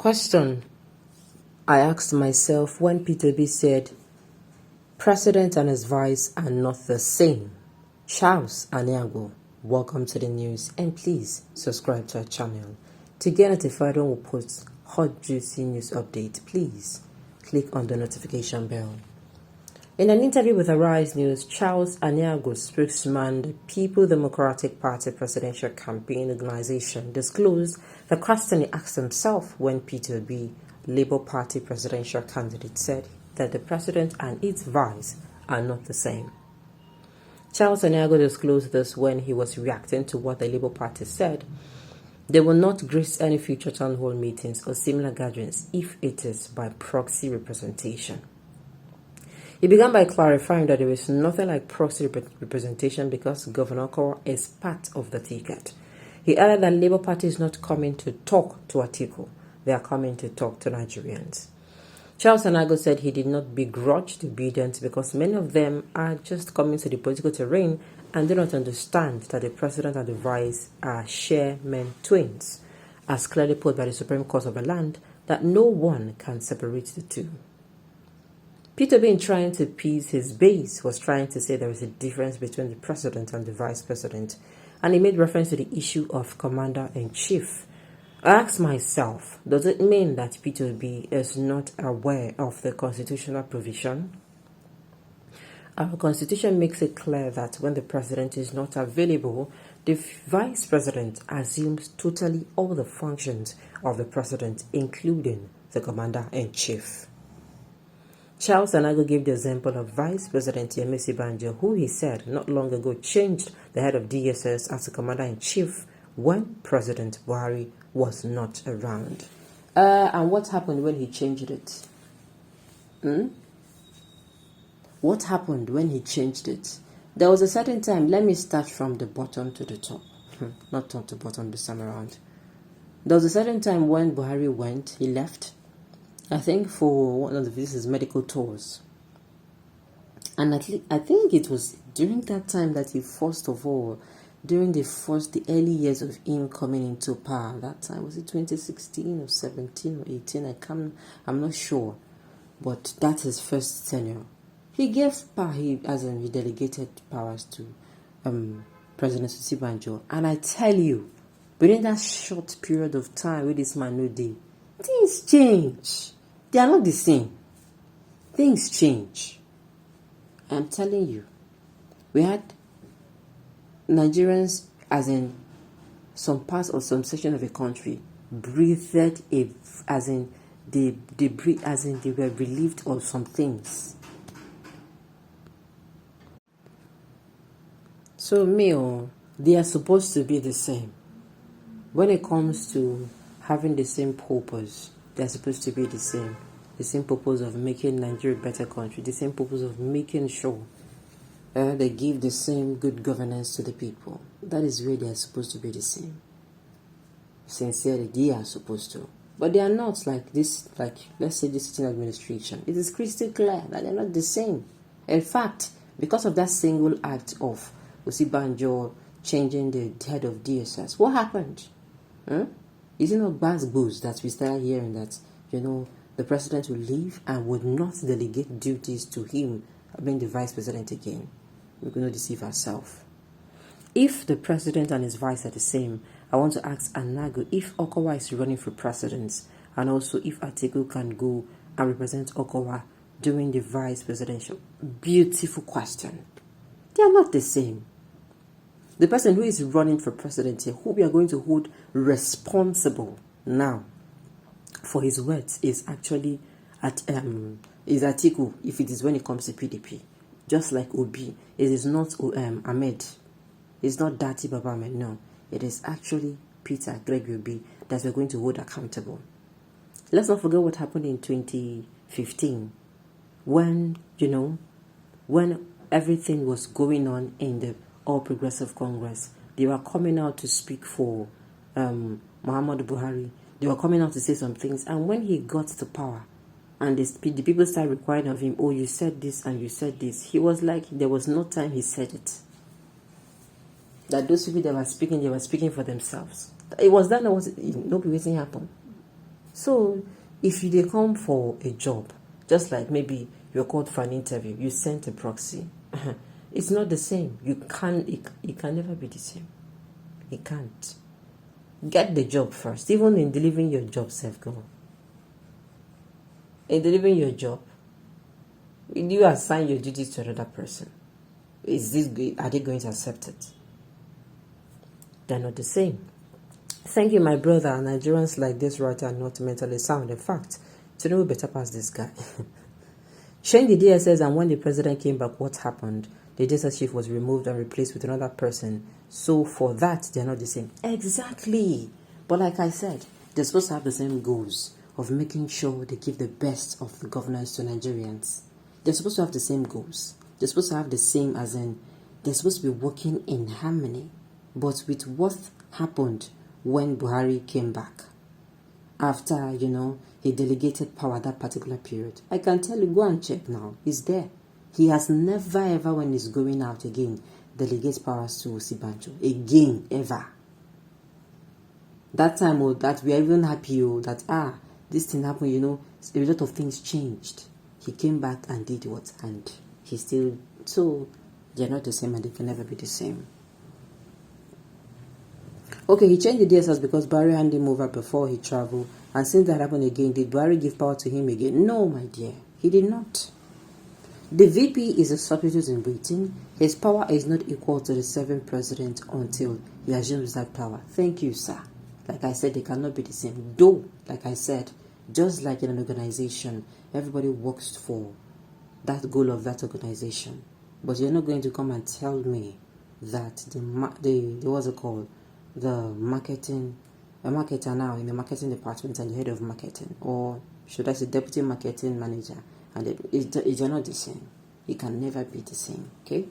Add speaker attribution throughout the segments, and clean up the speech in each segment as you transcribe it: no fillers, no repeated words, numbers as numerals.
Speaker 1: Question I asked myself when Peter B said, President and his vice are not the same. Charles Ãťťãck, welcome to the news, and please subscribe to our channel. To get notified when we post hot juicy news update, please click on the notification bell. In an interview with Arise News, Charles Ãťťãck, spokesman, the People Democratic Party Presidential Campaign Organization, disclosed the question he asked himself when Peter B, Labour Party presidential candidate, said that the president and its vice are not the same. Charles Ãťťãck disclosed this when he was reacting to what the Labour Party said. They will not grace any future town hall meetings or similar gatherings if it is by proxy representation. He began by clarifying that there is nothing like proxy representation because Governor Okoro is part of the ticket. He added that Labour Party is not coming to talk to Atiku, they are coming to talk to Nigerians. Charles Ãťťãck said he did not begrudge the obedience because many of them are just coming to the political terrain and do not understand that the president and the vice are chairmen twins, as clearly put by the Supreme Court of the land, that no one can separate the two. Peter B, trying to appease his base, was trying to say there is a difference between the president and the vice president, and he made reference to the issue of commander-in-chief. I asked myself, does it mean that Peter B is not aware of the constitutional provision? Our constitution makes it clear that when the president is not available, the vice president assumes totally all the functions of the president, including the commander-in-chief. Charles Ãťťãck gave the example of Vice President Yemi Osinbajo, who he said not long ago changed the head of DSS as the commander-in-chief when President Buhari was not around. And what happened when he changed it? What happened when he changed it? There was a certain time, let me start from the bottom to the top. Not top to bottom this time around. There was a certain time when Buhari went, he left, I think for one of his medical tours. And I think it was during that time that he first of all, during the early years of him coming into power, that time, was it 2016 or 17 or 18? I'm not sure. But that's his first tenure. He gave power, he delegated powers to President Osinbajo. And I tell you, within that short period of time with this man no day, things change. They are not the same. Things change. I'm telling you. We had Nigerians, as in some parts or some section of the country, breathed they were relieved of some things. So they are supposed to be the same. When it comes to having the same purpose, they are supposed to be the same. The same purpose of making Nigeria a better country. The same purpose of making sure they give the same good governance to the people. That is where they are supposed to be the same. Sincerely, they are supposed to. But they are not like this, let's say this sitting administration. It is crystal clear that they are not the same. In fact, because of that single act of Osinbajo changing the head of DSS, what happened? Is it not bad booze that we started hearing that, the president will leave and would not delegate duties to him, being the vice president again? We could not deceive ourselves. If the president and his vice are the same, I want to ask Ãťťãck if Okoro is running for president, and also if Atiku can go and represent Okoro during the vice presidential. Beautiful question. They are not the same. The person who is running for president here, who we are going to hold responsible now for his words, is actually is Atiku, if it is when it comes to PDP. Just like Obi, it is not Ahmed. It's not Dati Baba Ahmed, no. It is actually Peter Gregory Obi that we're going to hold accountable. Let's not forget what happened in 2015 when everything was going on in the All Progressive Congress. They were coming out to speak for Muhammadu Buhari. They were coming out to say some things. And when he got to power, and the people started requiring of him, oh, you said this and you said this, he was like, there was no time he said it. That those people that were speaking, they were speaking for themselves. It was that, nobody waiting happened. So if they come for a job, just like maybe you're called for an interview, you sent a proxy. It's not the same. It can never be the same. It can't. Get the job first. Even in delivering your job, girl. In delivering your job, you assign your duties to another person. Are they going to accept it? They're not the same. Thank you, my brother. Nigerians like this writer are not mentally sound. In fact, to know better past this guy. Change the DSS, and when the president came back, what happened? The DSS chief was removed and replaced with another person. So for that, they're not the same. Exactly. But like I said, they're supposed to have the same goals of making sure they give the best of the governance to Nigerians. They're supposed to have the same goals. They're supposed to have the same, as in, they're supposed to be working in harmony. But with what happened when Buhari came back, after, he delegated power that particular period, I can tell you, go and check now. He's there. He has never ever, when he's going out again, delegates powers to Osibanjo. Again, ever. That time, that we are even happy, that, this thing happened, a lot of things changed. He came back and did what? And he still, so they're not the same and they can never be the same. Okay, he changed the DSS because Buhari handed him over before he traveled. And since that happened again, did Buhari give power to him again? No, my dear. He did not. The VP is a substitute in waiting. His power is not equal to the serving president until he assumes that power. Thank you, sir. Like I said, they cannot be the same. Though, like I said, just like in an organization, everybody works for that goal of that organization. But you're not going to come and tell me that what's it called? A marketer now in the marketing department and the head of marketing, or should I say deputy marketing manager, and they're not the same. It can never be the same, okay?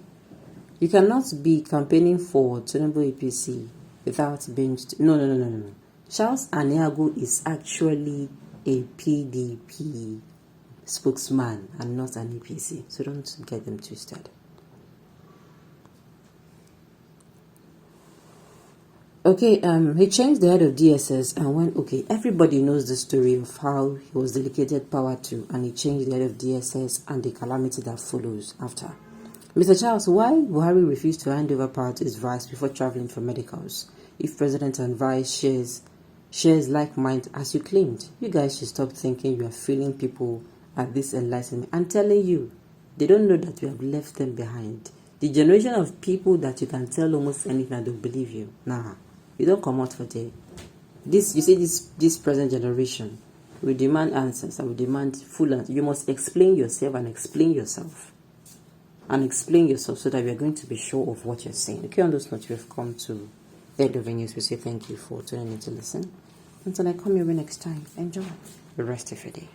Speaker 1: You cannot be campaigning for Tinubu APC without being... No. Charles Aniago is actually a PDP spokesman and not an APC, so don't get them twisted. Okay, he changed the head of DSS and everybody knows the story of how he was delegated power to, and he changed the head of DSS and the calamity that follows after. Mr. Charles, why Buhari refused to hand over power to his vice before traveling for medicals? If president and vice shares like mind as you claimed, you guys should stop thinking you are failing people at this enlightenment. I'm telling you, they don't know that you have left them behind. The generation of people that you can tell almost anything and they'll believe you. Nah. You don't come out for day. This present generation will demand answers and will demand full answers. You must explain yourself and explain yourself. And explain yourself so that we are going to be sure of what you're saying. Okay, on those notes, we've come to the end of the news. We say thank you for tuning in to listen. Until I come your way next time, enjoy the rest of your day.